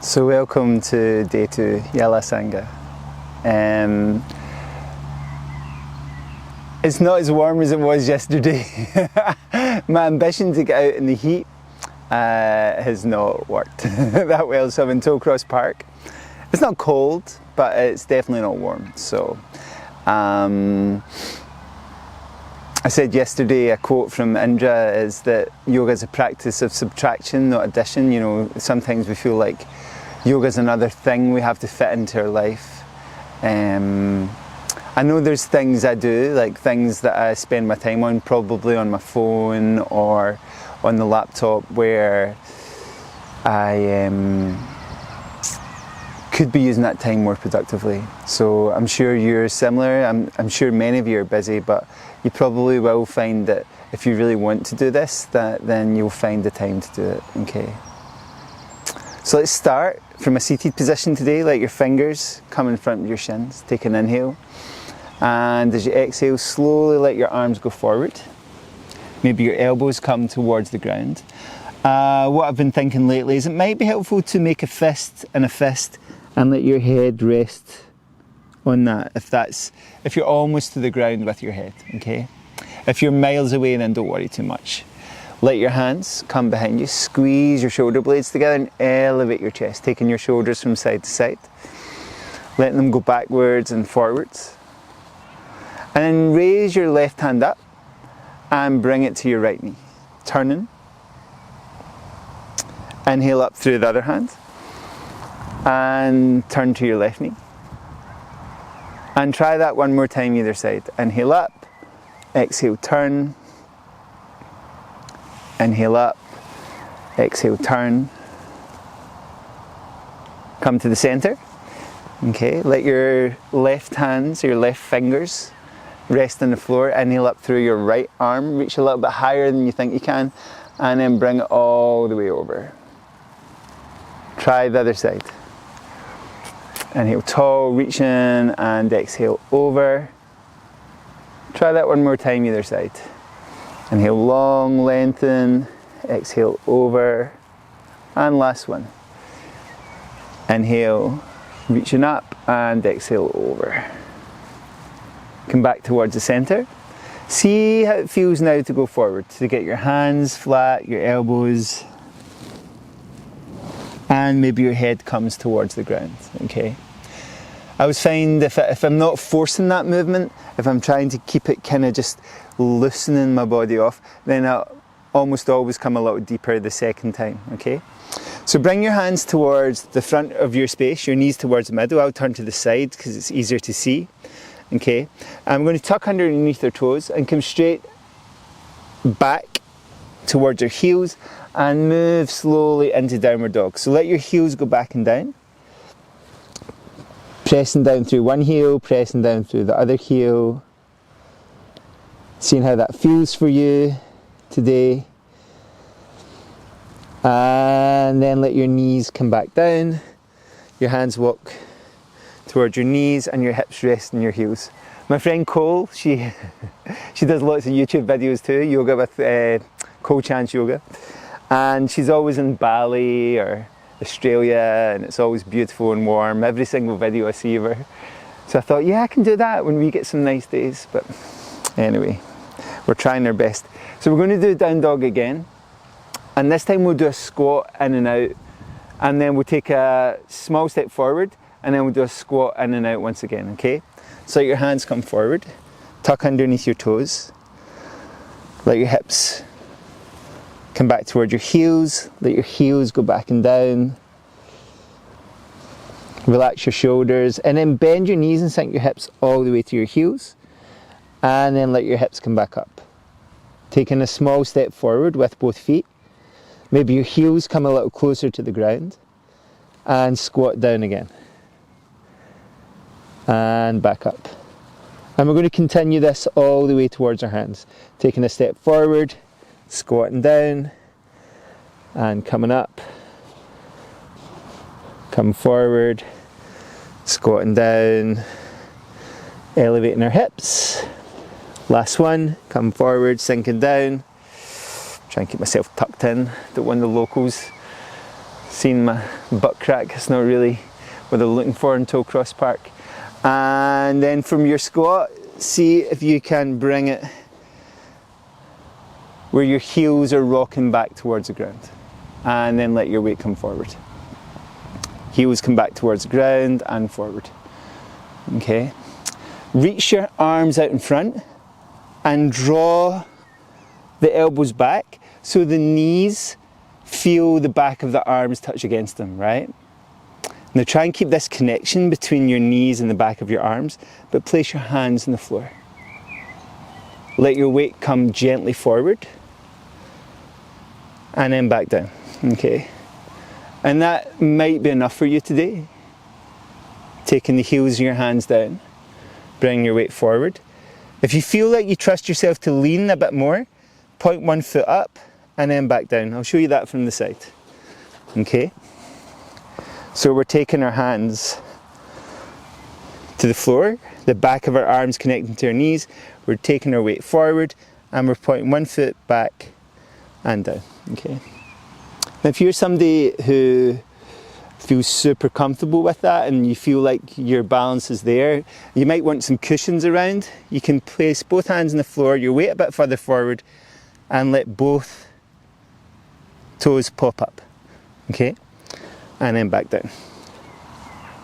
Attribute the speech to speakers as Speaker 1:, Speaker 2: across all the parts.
Speaker 1: So welcome to day 2, Yala Sangha. It's not as warm as it was yesterday. My ambition to get out in the heat has not worked that well, so I'm in Tollcross Park. It's not cold, but it's definitely not warm. So I said yesterday, a quote from Indra is that yoga is a practice of subtraction, not addition. You know, sometimes we feel like yoga is another thing we have to fit into our life. I know there's things I do, like things that I spend my time on, probably on my phone or on the laptop, where I could be using that time more productively. So I'm sure you're similar. I'm sure many of you are busy, but you probably will find that if you really want to do this, then you'll find the time to do it. Okay. So let's start from a seated position today. Let your fingers come in front of your shins. Take an inhale. And as you exhale, slowly let your arms go forward. Maybe your elbows come towards the ground. What I've been thinking lately is it might be helpful to make a fist and let your head rest on that, if you're almost to the ground with your head, okay? If you're miles away, then don't worry too much. Let your hands come behind you, squeeze your shoulder blades together and elevate your chest, taking your shoulders from side to side, letting them go backwards and forwards. And then raise your left hand up and bring it to your right knee. Turning. Inhale up through the other hand. And turn to your left knee. And try that one more time either side. Inhale up. Exhale, turn. Inhale up. Exhale, turn. Come to the center. Okay, let your left hands, or your left fingers, rest on the floor. Inhale up through your right arm, reach a little bit higher than you think you can, and then bring it all the way over. Try the other side. Inhale tall, reach in, and exhale over. Try that one more time either side. Inhale long, lengthen, exhale over, and last one. Inhale, reaching up, and exhale over. Come back towards the center. See how it feels now to go forward, to get your hands flat, your elbows, and maybe your head comes towards the ground, okay? I always find if I'm not forcing that movement, if I'm trying to keep it kind of just loosening my body off, then I'll almost always come a little deeper the second time, okay? So bring your hands towards the front of your space, your knees towards the middle. I'll turn to the side because it's easier to see. Okay, I'm going to tuck underneath your toes and come straight back towards your heels and move slowly into downward dog. So let your heels go back and down. Pressing down through one heel, pressing down through the other heel. Seeing how that feels for you today. And then let your knees come back down. Your hands walk towards your knees and your hips rest in your heels. My friend Cole, she does lots of YouTube videos too, yoga with Cole Chance Yoga, and she's always in Bali or Australia, and it's always beautiful and warm, every single video I see of her. So I thought, yeah, I can do that when we get some nice days, but anyway, we're trying our best. So we're going to do down dog again, and this time we'll do a squat in and out, and then we'll take a small step forward, and then we'll do a squat in and out once again, okay? So let your hands come forward, tuck underneath your toes, let your hips come back towards your heels, let your heels go back and down, relax your shoulders, and then bend your knees and sink your hips all the way to your heels, and then let your hips come back up. Taking a small step forward with both feet, maybe your heels come a little closer to the ground, and squat down again. And back up. And we're going to continue this all the way towards our hands. Taking a step forward, squatting down, and coming up. Come forward, squatting down, elevating our hips. Last one, come forward, sinking down. Try and keep myself tucked in, don't want the locals Seen my butt crack, it's not really what I'm looking for in Tollcross Park. And then from your squat, see if you can bring it where your heels are rocking back towards the ground. And then let your weight come forward. Heels come back towards the ground and forward. Okay. Reach your arms out in front and draw the elbows back so the knees feel the back of the arms touch against them, right? Now try and keep this connection between your knees and the back of your arms, but place your hands on the floor. Let your weight come gently forward and then back down, okay? And that might be enough for you today. Taking the heels of your hands down, bring your weight forward. If you feel like you trust yourself to lean a bit more, point one foot up and then back down. I'll show you that from the side, okay? So we're taking our hands to the floor, the back of our arms connecting to our knees, we're taking our weight forward and we're pointing one foot back and down, okay? Now if you're somebody who feels super comfortable with that and you feel like your balance is there, you might want some cushions around. You can place both hands on the floor, your weight a bit further forward and let both toes pop up, okay? And then back down.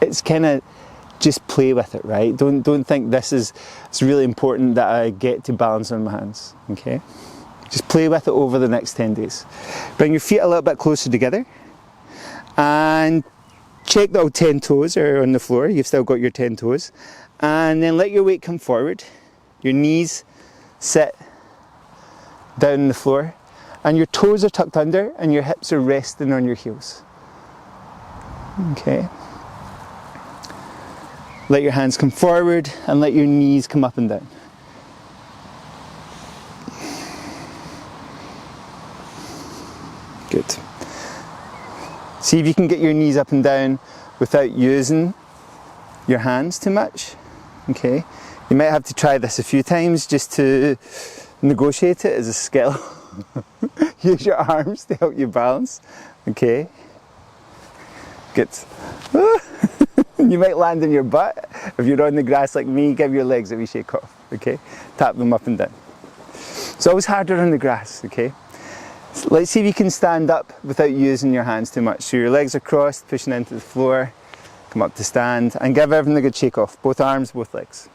Speaker 1: It's kind of just play with it, right? Don't think it's really important that I get to balance on my hands, okay? Just play with it over the next 10 days. Bring your feet a little bit closer together and check that all 10 toes are on the floor. You've still got your 10 toes. And then let your weight come forward. Your knees sit down on the floor and your toes are tucked under and your hips are resting on your heels. Okay. Let your hands come forward and let your knees come up and down. Good. See if you can get your knees up and down without using your hands too much. Okay. You might have to try this a few times just to negotiate it as a skill. Use your arms to help you balance. Okay. Good. You might land on your butt. If you're on the grass like me, give your legs a wee shake off. Okay. Tap them up and down. It's always harder on the grass. Okay. So let's see if you can stand up without using your hands too much. So your legs are crossed, pushing into the floor. Come up to stand and give everything a good shake off. Both arms, both legs.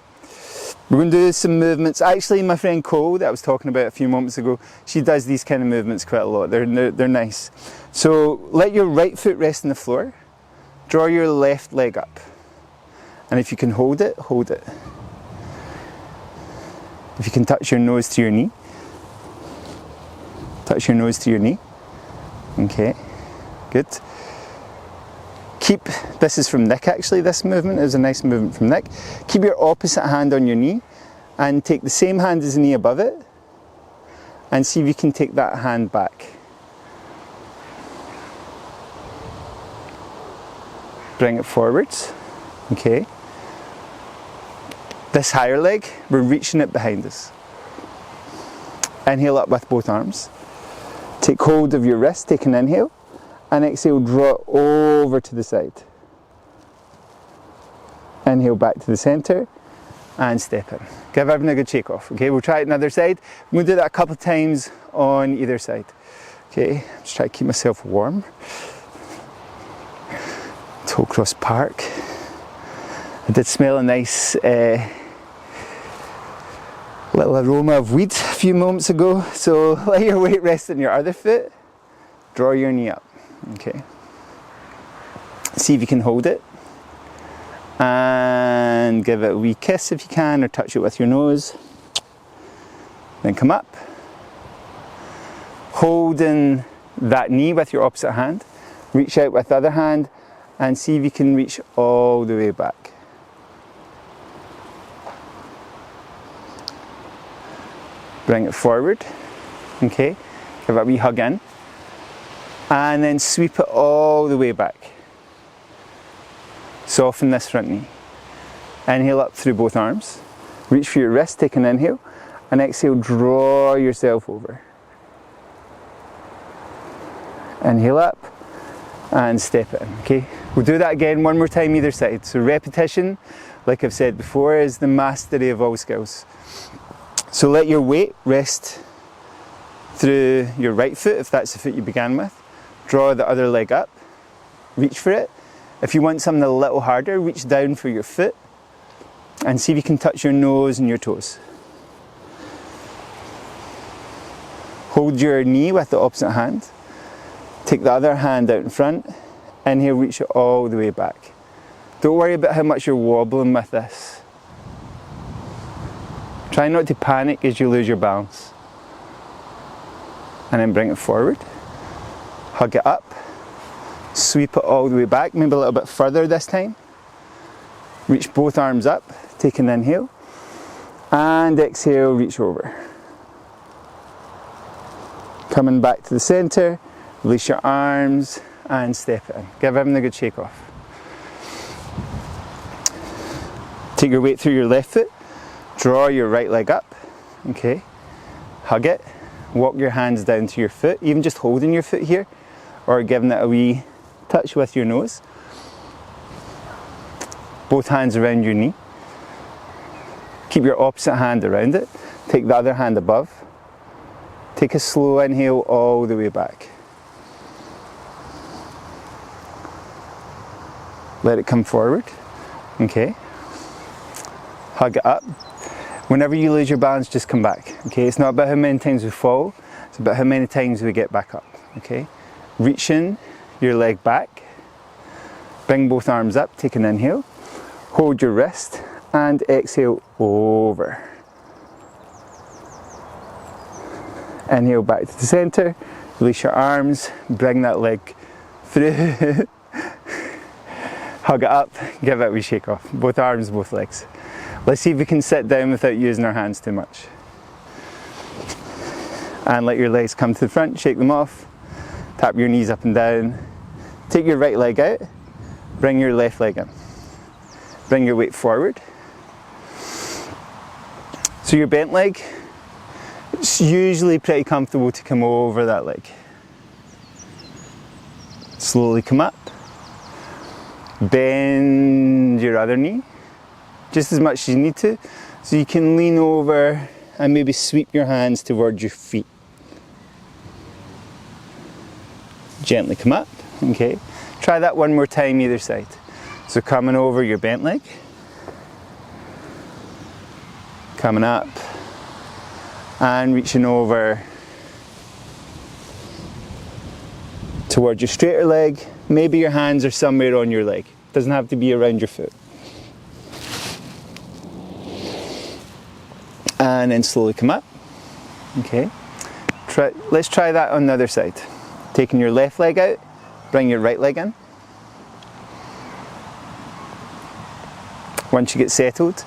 Speaker 1: We're going to do some movements. Actually, my friend Cole, that I was talking about a few moments ago, she does these kind of movements quite a lot. They're nice. So let your right foot rest on the floor. Draw your left leg up. And if you can hold it, hold it. If you can touch your nose to your knee. Touch your nose to your knee. Okay, good. This is from Nick actually, this movement is a nice movement from Nick. Keep your opposite hand on your knee and take the same hand as the knee above it and see if you can take that hand back. Bring it forwards, okay. This higher leg, we're reaching it behind us. Inhale up with both arms. Take hold of your wrist, take an inhale, and exhale, draw over to the side. Inhale back to the centre, and step in. Give everything a good shake off, okay? We'll try it on the other side. I'm going to do that a couple of times on either side. Okay, just try to keep myself warm. Tollcross Park. I did smell a nice little aroma of weed a few moments ago. So let your weight rest on your other foot. Draw your knee up. Okay. See if you can hold it. And give it a wee kiss if you can, or touch it with your nose. Then come up. Holding that knee with your opposite hand. Reach out with the other hand and see if you can reach all the way back. Bring it forward, okay, give it a wee hug in, and then sweep it all the way back. Soften this front knee. Inhale up through both arms, reach for your wrist, take an inhale, and exhale, draw yourself over. Inhale up, and step it in, okay? We'll do that again one more time either side. So repetition, like I've said before, is the mastery of all skills. So let your weight rest through your right foot, if that's the foot you began with. Draw the other leg up, reach for it. If you want something a little harder, reach down for your foot and see if you can touch your nose and your toes. Hold your knee with the opposite hand. Take the other hand out in front. Inhale, reach it all the way back. Don't worry about how much you're wobbling with this. Try not to panic as you lose your balance. And then bring it forward. Hug it up. Sweep it all the way back, maybe a little bit further this time. Reach both arms up. Take an inhale. And exhale, reach over. Coming back to the centre. Release your arms and step it in. Give everything a good shake off. Take your weight through your left foot. Draw your right leg up. Okay. Hug it. Walk your hands down to your foot, even just holding your foot here, or giving it a wee touch with your nose. Both hands around your knee. Keep your opposite hand around it. Take the other hand above. Take a slow inhale all the way back. Let it come forward. Okay. Hug it up. Whenever you lose your balance, just come back. Okay. It's not about how many times we fall. It's about how many times we get back up. Okay. Reach in your leg back. Bring both arms up. Take an inhale. Hold your wrist and exhale over. Inhale back to the centre. Release your arms. Bring that leg through. Hug it up, give it a wee shake off. Both arms, both legs. Let's see if we can sit down without using our hands too much. And let your legs come to the front, shake them off. Tap your knees up and down. Take your right leg out, bring your left leg in. Bring your weight forward. So your bent leg, it's usually pretty comfortable to come over that leg. Slowly come up. Bend your other knee just as much as you need to, so you can lean over and maybe sweep your hands towards your feet. Gently come up. Okay, try that one more time either side. So coming over your bent leg, coming up and reaching over towards your straighter leg. Maybe your hands are somewhere on your leg. Doesn't have to be around your foot. And then slowly come up. Okay. Let's try that on the other side. Taking your left leg out, bring your right leg in. Once you get settled,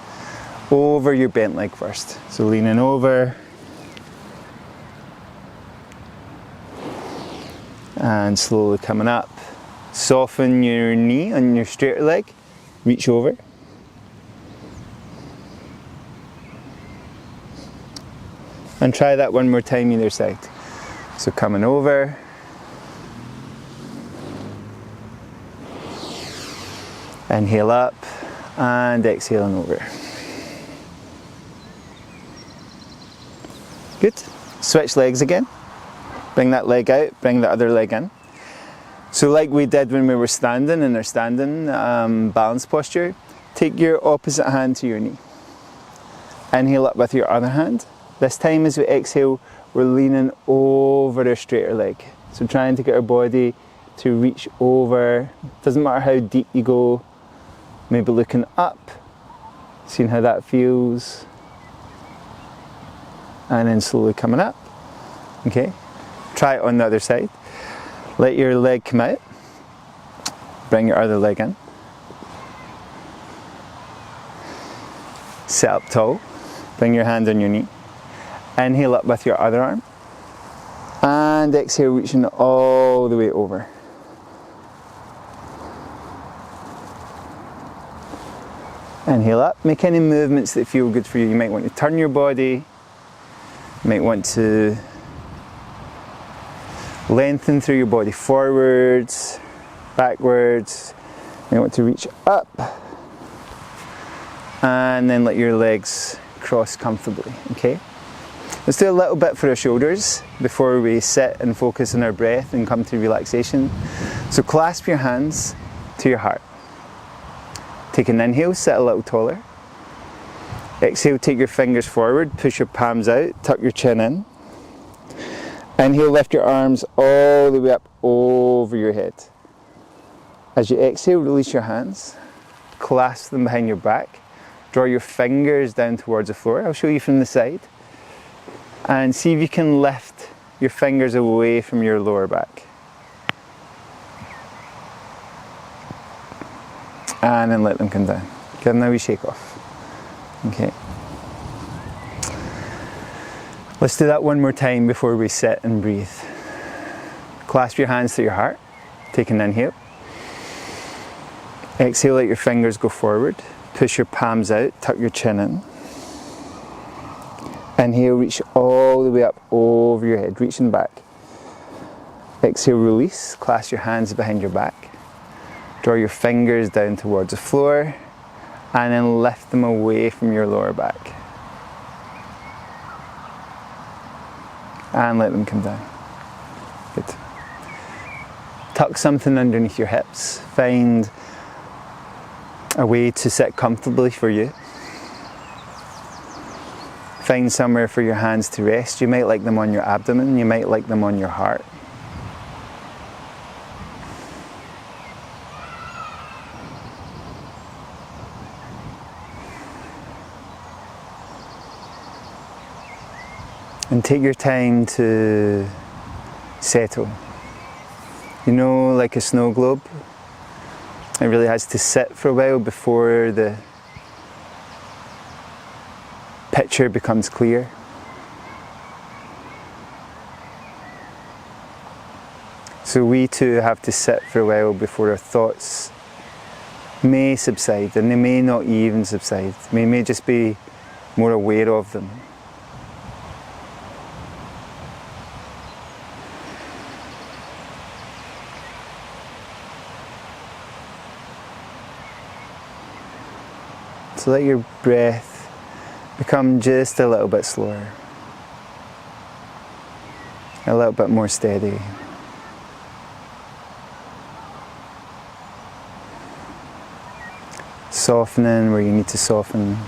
Speaker 1: over your bent leg first. So leaning over. And slowly coming up. Soften your knee on your straighter leg. Reach over. And try that one more time either side. So coming over. Inhale up and exhaling over. Good. Switch legs again. Bring that leg out, bring the other leg in. So like we did when we were standing in our standing balance posture, take your opposite hand to your knee. Inhale up with your other hand. This time as we exhale, we're leaning over our straighter leg. So trying to get our body to reach over. Doesn't matter how deep you go. Maybe looking up, seeing how that feels. And then slowly coming up. Okay. Try it on the other side. Let your leg come out. Bring your other leg in. Sit up tall. Bring your hand on your knee. Inhale up with your other arm. And exhale, reaching all the way over. Inhale up. Make any movements that feel good for you. You might want to turn your body. You might want to lengthen through your body forwards. backwards. You want to reach up and then let your legs cross comfortably, okay? Let's do a little bit for our shoulders before we sit and focus on our breath and come to relaxation. So clasp your hands to your heart. Take an inhale, sit a little taller. Exhale, take your fingers forward, push your palms out, tuck your chin in. Inhale, lift your arms all the way up over your head. As you exhale, release your hands, clasp them behind your back, draw your fingers down towards the floor. I'll show you from the side. And see if you can lift your fingers away from your lower back. And then let them come down. Give them a wee shake off. Okay. Let's do that one more time before we sit and breathe. Clasp your hands to your heart. Take an inhale. Exhale, let your fingers go forward. Push your palms out, tuck your chin in. Inhale, reach all the way up over your head, reaching back. Exhale, release, clasp your hands behind your back. Draw your fingers down towards the floor and then lift them away from your lower back. And let them come down. Good. Tuck something underneath your hips. Find a way to sit comfortably for you. Find somewhere for your hands to rest. You might like them on your abdomen, you might like them on your heart. And take your time to settle. You know, like a snow globe, it really has to sit for a while before the picture becomes clear. So we too have to sit for a while before our thoughts may subside, and they may not even subside. We may just be more aware of them. So let your breath become just a little bit slower, a little bit more steady. Softening where you need to soften.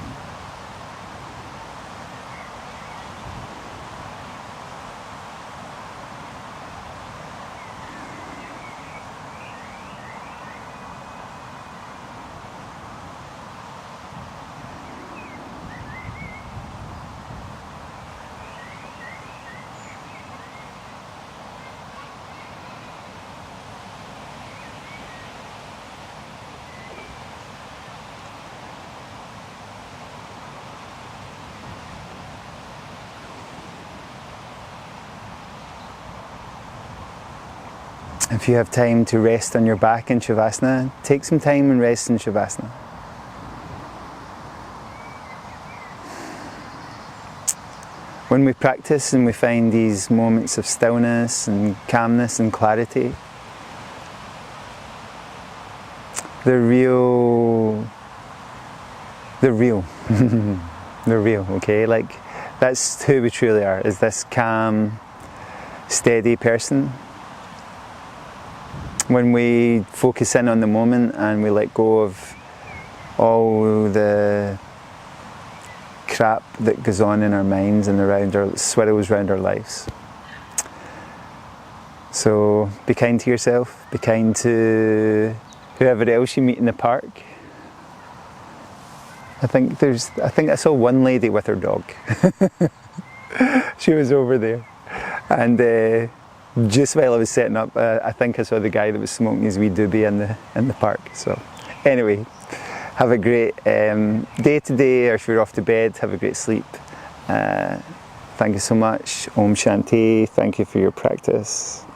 Speaker 1: If you have time to rest on your back in Shavasana, take some time and rest in Shavasana. When we practice and we find these moments of stillness and calmness and clarity, they're real, they're real, okay? Like, that's who we truly are, is this calm, steady person. When we focus in on the moment and we let go of all the crap that goes on in our minds and around our swirls around our lives. So be kind to yourself, be kind to whoever else you meet in the park. I think I saw one lady with her dog. She was over there, and just while I was setting up, I think I saw the guy that was smoking his wee doobie in the park. So anyway, have a great day today, or if you're off to bed, have a great sleep. Thank you so much. Om Shanti. Thank you for your practice.